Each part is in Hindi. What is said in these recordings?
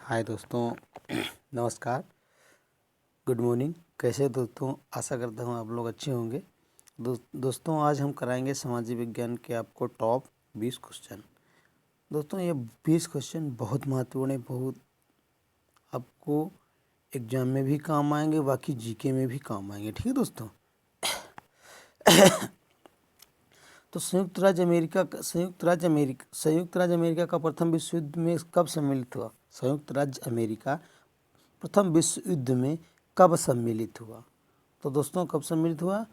हाय दोस्तों, नमस्कार, गुड मॉर्निंग। कैसे हो दोस्तों? आशा करता हूँ आप लोग अच्छे होंगे। दोस्तों आज हम कराएंगे सामाजिक विज्ञान के आपको टॉप 20 क्वेश्चन। दोस्तों ये 20 क्वेश्चन बहुत महत्वपूर्ण है, बहुत आपको एग्जाम में भी काम आएंगे, बाकी जीके में भी काम आएंगे। ठीक है दोस्तों। तो संयुक्त राज्य अमेरिका का प्रथम विश्व युद्ध में कब सम्मिलित हुआ? संयुक्त राज्य अमेरिका प्रथम विश्व युद्ध में कब सम्मिलित हुआ? तो दोस्तों कब सम्मिलित हुआ?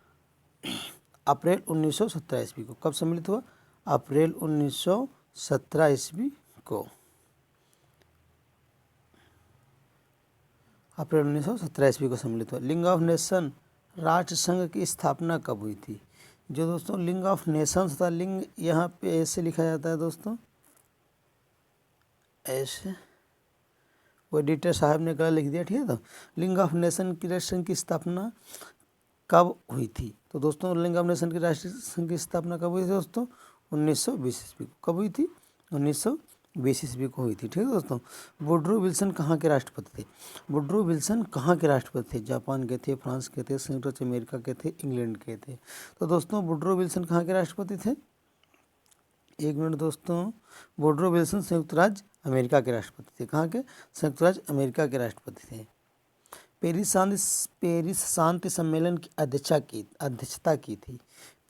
अप्रैल 1917 ईस्वी को। कब सम्मिलित हुआ? अप्रैल 1917 ईस्वी को। अप्रैल 1917 ईस्वी को सम्मिलित हुआ। लीग ऑफ नेशन राष्ट्र संघ की स्थापना कब हुई थी? जो दोस्तों लीग ऑफ नेशंस था, लिंग यहाँ पे ऐसे लिखा जाता है दोस्तों, ऐसे। वो एडिटर साहब ने गलत लिख दिया, ठीक है। तो लीग ऑफ नेशन की राष्ट्र संघ की स्थापना कब हुई थी? तो दोस्तों लीग ऑफ नेशन की राष्ट्रीय संघ की स्थापना कब हुई थी दोस्तों? 1920 ईस्वी को। कब हुई थी? 1920 ईस्वी को हुई थी। ठीक है दोस्तों। वुडरो विल्सन कहाँ के राष्ट्रपति थे? वुडरो विल्सन कहाँ के राष्ट्रपति थे? जापान के थे, फ्रांस के थे, संयुक्त राज्य अमेरिका के थे, इंग्लैंड के थे। तो दोस्तों वुडरो विल्सन कहाँ के राष्ट्रपति थे? एक मिनट दोस्तों। वुडरो विल्सन संयुक्त राज्य अमेरिका के राष्ट्रपति थे। कहाँ के? संयुक्त राज्य अमेरिका के राष्ट्रपति थे। पेरिस शांति सम्मेलन की अध्यक्षता की थी।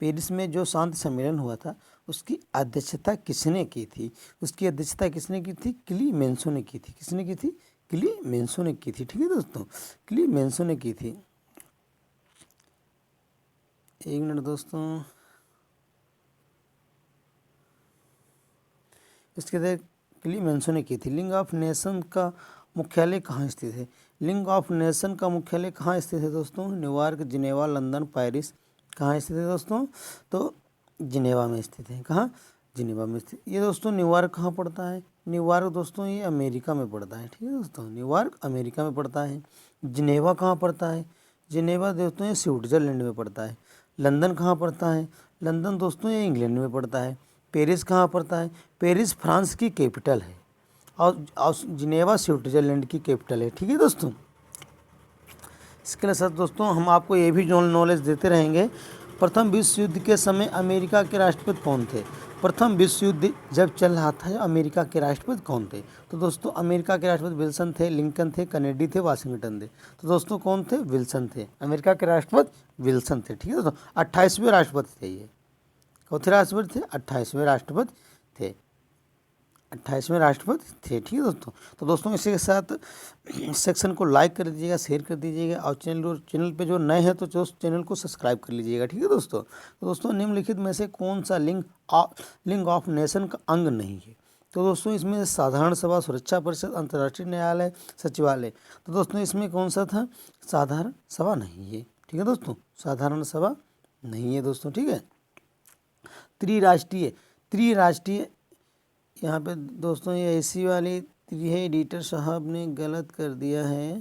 पेरिस में जो शांति सम्मेलन हुआ था उसकी अध्यक्षता किसने की थी? उसकी अध्यक्षता किसने की थी? क्लीमेंसो ने की थी। किसने की थी? क्लीमेंसो ने की थी। ठीक है दोस्तों, क्लीमेंसो ने की थी। एक मिनट दोस्तों। इसके बाद क्लीमेंसो ने की थी। लीग ऑफ नेशन का मुख्यालय कहाँ स्थित है? लीग ऑफ नेशन का मुख्यालय कहाँ स्थित है दोस्तों? New York, Geneva, London, Paris. कहाँ स्थित है दोस्तों? तो जिनेवा में स्थित है। कहाँ? जिनेवा में स्थित। ये दोस्तों न्यूयॉर्क कहाँ पड़ता है? न्यूयॉर्क दोस्तों ये अमेरिका में पड़ता है। ठीक है दोस्तों, न्यूयॉर्क अमेरिका में पड़ता है। जिनेवा कहाँ पड़ता है? जिनेवा दोस्तों ये स्विट्जरलैंड में पड़ता है। लंदन कहाँ पड़ता है? लंदन दोस्तों ये इंग्लैंड में पड़ता है। पेरिस कहाँ पड़ता है? पेरिस फ्रांस की कैपिटल है और जिनेवा स्विट्जरलैंड की कैपिटल है। ठीक है दोस्तों। इसके साथ दोस्तों हम आपको ये भी नॉलेज देते रहेंगे। प्रथम विश्व युद्ध के समय अमेरिका के राष्ट्रपति कौन थे? प्रथम विश्व युद्ध जब चल रहा था अमेरिका के राष्ट्रपति कौन थे? तो दोस्तों अमेरिका के राष्ट्रपति विल्सन थे, लिंकन थे, कैनेडी थे, वाशिंगटन थे। तो दोस्तों कौन थे? विल्सन थे। अमेरिका के राष्ट्रपति विल्सन थे। ठीक है दोस्तों। 28वें राष्ट्रपति थे ये। कौन थे राष्ट्रपति थे? 28वें राष्ट्रपति थे। 28वें राष्ट्रपति थे। ठीक है दोस्तों। तो दोस्तों इसी के साथ सेक्शन को लाइक कर दीजिएगा, शेयर कर दीजिएगा और चैनल पे जो नए हैं तो चैनल को सब्सक्राइब कर लीजिएगा। ठीक है दोस्तों। तो दोस्तों निम्नलिखित में से कौन सा लीग ऑफ नेशन का अंग नहीं है? तो दोस्तों इसमें साधारण सभा, सुरक्षा परिषद, अंतर्राष्ट्रीय न्यायालय, सचिवालय। तो दोस्तों इसमें कौन सा था? साधारण सभा नहीं है। ठीक है दोस्तों, साधारण सभा नहीं है दोस्तों। ठीक है। त्रिराष्ट्रीय यहाँ पे दोस्तों ये ऐसी वाली है, एडिटर साहब ने गलत कर दिया है।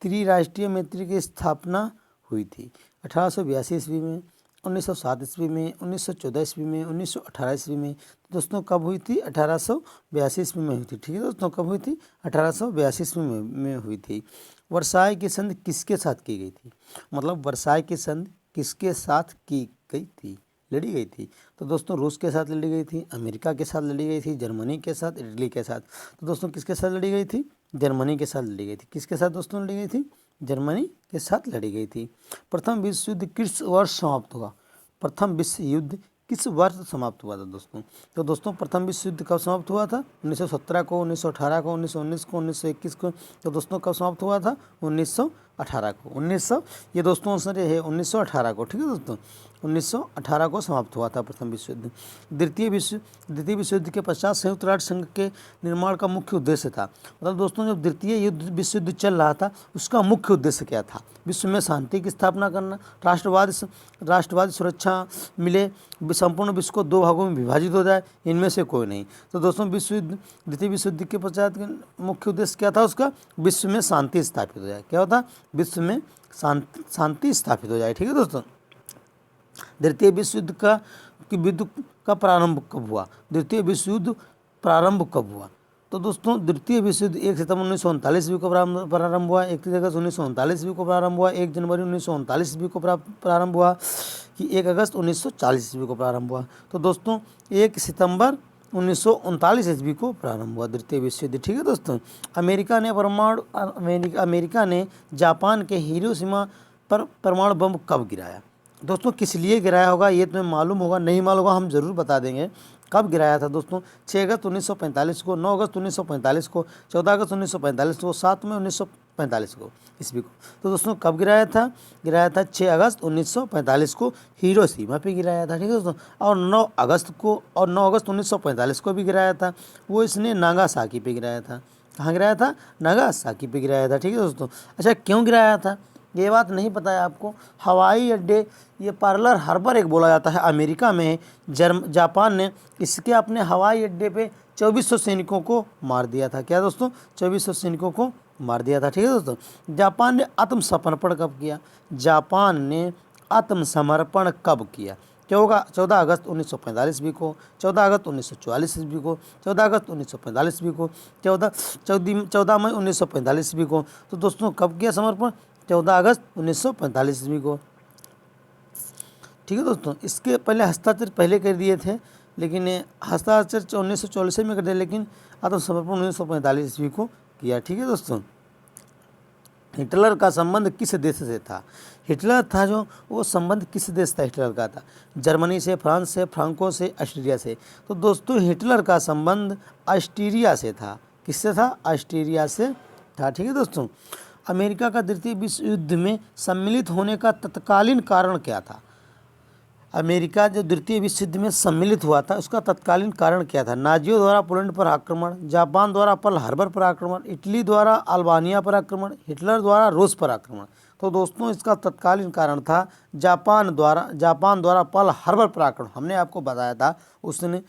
त्रिराष्ट्रीय मैत्री की स्थापना हुई थी 1882 ईस्वी में, 1907 ईस्वी में, 1914 ईस्वी में, 1918 ईस्वी में। तो दोस्तों कब हुई थी? 1882 ईस्वी में हुई थी। ठीक है दोस्तों, कब हुई थी? 1882 ईस्वी में हुई थी। वर्साई की संधि किसके साथ की गई थी? मतलब वर्साई की संधि किसके साथ की गई थी, लड़ी गई थी? तो दोस्तों रूस के साथ लड़ी गई थी, अमेरिका के साथ लड़ी गई थी, जर्मनी के साथ, इटली के साथ। तो दोस्तों किसके साथ लड़ी गई थी? जर्मनी के साथ लड़ी गई थी। किसके साथ दोस्तों लड़ी गई थी? जर्मनी के साथ लड़ी गई थी। प्रथम विश्व युद्ध किस वर्ष समाप्त हुआ? प्रथम विश्व युद्ध किस वर्ष समाप्त हुआ था दोस्तों? तो दोस्तों प्रथम विश्व युद्ध कब समाप्त हुआ था? 1917 को, 1918 को, 1919 को, 1921 को। तो दोस्तों कब समाप्त हुआ था? 1918 को। 1900 ये दोस्तों आंसर है 1918 को। ठीक है दोस्तों, 1918 को समाप्त हुआ था प्रथम विश्व युद्ध। द्वितीय विश्व युद्ध के पश्चात संयुक्त राष्ट्र संघ के निर्माण का मुख्य उद्देश्य था। मतलब दोस्तों जब द्वितीय विश्व युद्ध चल रहा था उसका मुख्य उद्देश्य क्या था? विश्व में शांति की स्थापना करना, राष्ट्रवादी सुरक्षा मिले, संपूर्ण विश्व को दो भागों में विभाजित हो जाए, इनमें से कोई नहीं। तो दोस्तों द्वितीय विश्व युद्ध के पश्चात मुख्य उद्देश्य क्या था उसका? विश्व में शांति स्थापित हो जाए। क्या होता? विश्व में शांति स्थापित हो जाए। ठीक है दोस्तों। द्वितीय विश्व युद्ध का प्रारंभ कब हुआ? द्वितीय विश्व युद्ध प्रारंभ कब हुआ? तो दोस्तों द्वितीय विश्व युद्ध 1 सितंबर 1939 ईस्वी को प्रारंभ हुआ, 31 अगस्त 1939 ईस्वी को प्रारंभ हुआ, 1 जनवरी 1939 ईस्वी को प्रारंभ हुआ कि 1 अगस्त 1940 ईस्वी को प्रारंभ हुआ। तो दोस्तों 1 सितंबर 1939 ईस्वी को प्रारंभ हुआ द्वितीय विश्व युद्ध। ठीक है दोस्तों। अमेरिका ने जापान के हिरोशिमा पर परमाणु बम कब गिराया? दोस्तों किस लिए गिराया होगा ये तुम्हें मालूम होगा, नहीं मालूम होगा हम ज़रूर बता देंगे। कब गिराया था दोस्तों? 6 अगस्त 1945 को, 9 अगस्त 1945 को, 14 अगस्त 1945 को, 7 मई 1945 को ईस्वी को। तो दोस्तों कब गिराया था? गिराया था 6 अगस्त 1945 को हिरोशिमा पे गिराया था। ठीक है दोस्तों। और 9 अगस्त 1945 को भी गिराया था, वो इसने नागासाकी पे गिराया था। कहाँ गिराया था? नागासाकी पे गिराया था। ठीक है दोस्तों। अच्छा क्यों गिराया था ये बात नहीं पता है आपको? हवाई अड्डे, ये पर्ल हार्बर एक बोला जाता है अमेरिका में, जापान ने इसके अपने हवाई अड्डे पे 2400 सैनिकों को मार दिया था। क्या दोस्तों? 2400 सैनिकों को मार दिया था। ठीक है दोस्तों। जापान ने आत्मसमर्पण कब किया? जापान ने आत्मसमर्पण कब किया? 14 अगस्त 1945 ईस्वी को, 14 अगस्त 1944 ईस्वी को, 14 अगस्त 1945 ईस्वी को, 14 मई 1945 ईस्वी को। तो दोस्तों कब किया समर्पण? 14 अगस्त 1945 ईस्वी को। ठीक है दोस्तों। इसके पहले हस्ताक्षर पहले कर दिए थे, लेकिन हस्ताक्षर 1944 में कर दिया, लेकिन आत्मसमर्पण 1945 ईस्वी को किया। ठीक है दोस्तों। हिटलर का संबंध किस देश से था? हिटलर था जो, वो संबंध किस देश था हिटलर का था? जर्मनी से, फ्रांस से, फ्रांको से, ऑस्ट्रिया से। तो दोस्तों हिटलर का संबंध ऑस्ट्रिया से था। किससे था? ऑस्ट्रिया से था। ठीक है दोस्तों। अमेरिका का द्वितीय विश्व युद्ध में सम्मिलित होने का तत्कालीन कारण क्या था? अमेरिका जो द्वितीय विश्व युद्ध में सम्मिलित हुआ था उसका तत्कालीन कारण क्या था? नाजियों द्वारा पोलैंड पर आक्रमण, जापान द्वारा पर्ल हार्बर पर आक्रमण, इटली द्वारा अल्बानिया पर आक्रमण, हिटलर द्वारा रूस पर आक्रमण। तो दोस्तों इसका तत्कालीन कारण था जापान द्वारा पर्ल हार्बर पर आक्रमण। हमने आपको बताया था उसने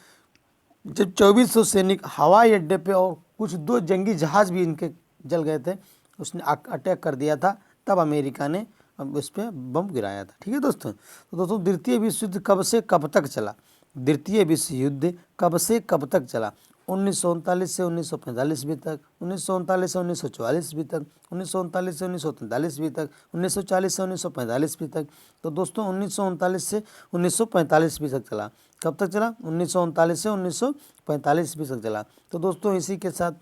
जब 2400 सैनिक हवाई अड्डे पे और कुछ 2 जंगी जहाज भी इनके जल गए थे, उसने अटैक कर दिया था, तब अमेरिका ने उस पर बम गिराया था। ठीक है दोस्तों। तो दोस्तों द्वितीय विश्व युद्ध कब से कब तक चला? द्वितीय विश्व युद्ध कब से कब तक चला? 1939 से 1945 ईस्वी तक, 1939 से 1944 ईस्वी तक, 1939 से 1943 ईस्वी तक, 1940 से 1945 ईस्वी तक। तो दोस्तों 1939 से 1945 ईस्वी तक चला। कब तक चला? 1939 से 1945 ईस्वी तक चला। तो दोस्तों इसी के साथ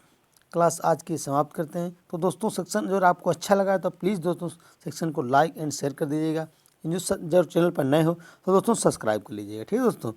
क्लास आज की समाप्त करते हैं। तो दोस्तों सेक्शन जो आपको अच्छा लगा है तो प्लीज़ दोस्तों सेक्शन को लाइक एंड शेयर कर दीजिएगा। जो चैनल पर नए हो तो दोस्तों सब्सक्राइब कर लीजिएगा। ठीक है दोस्तों।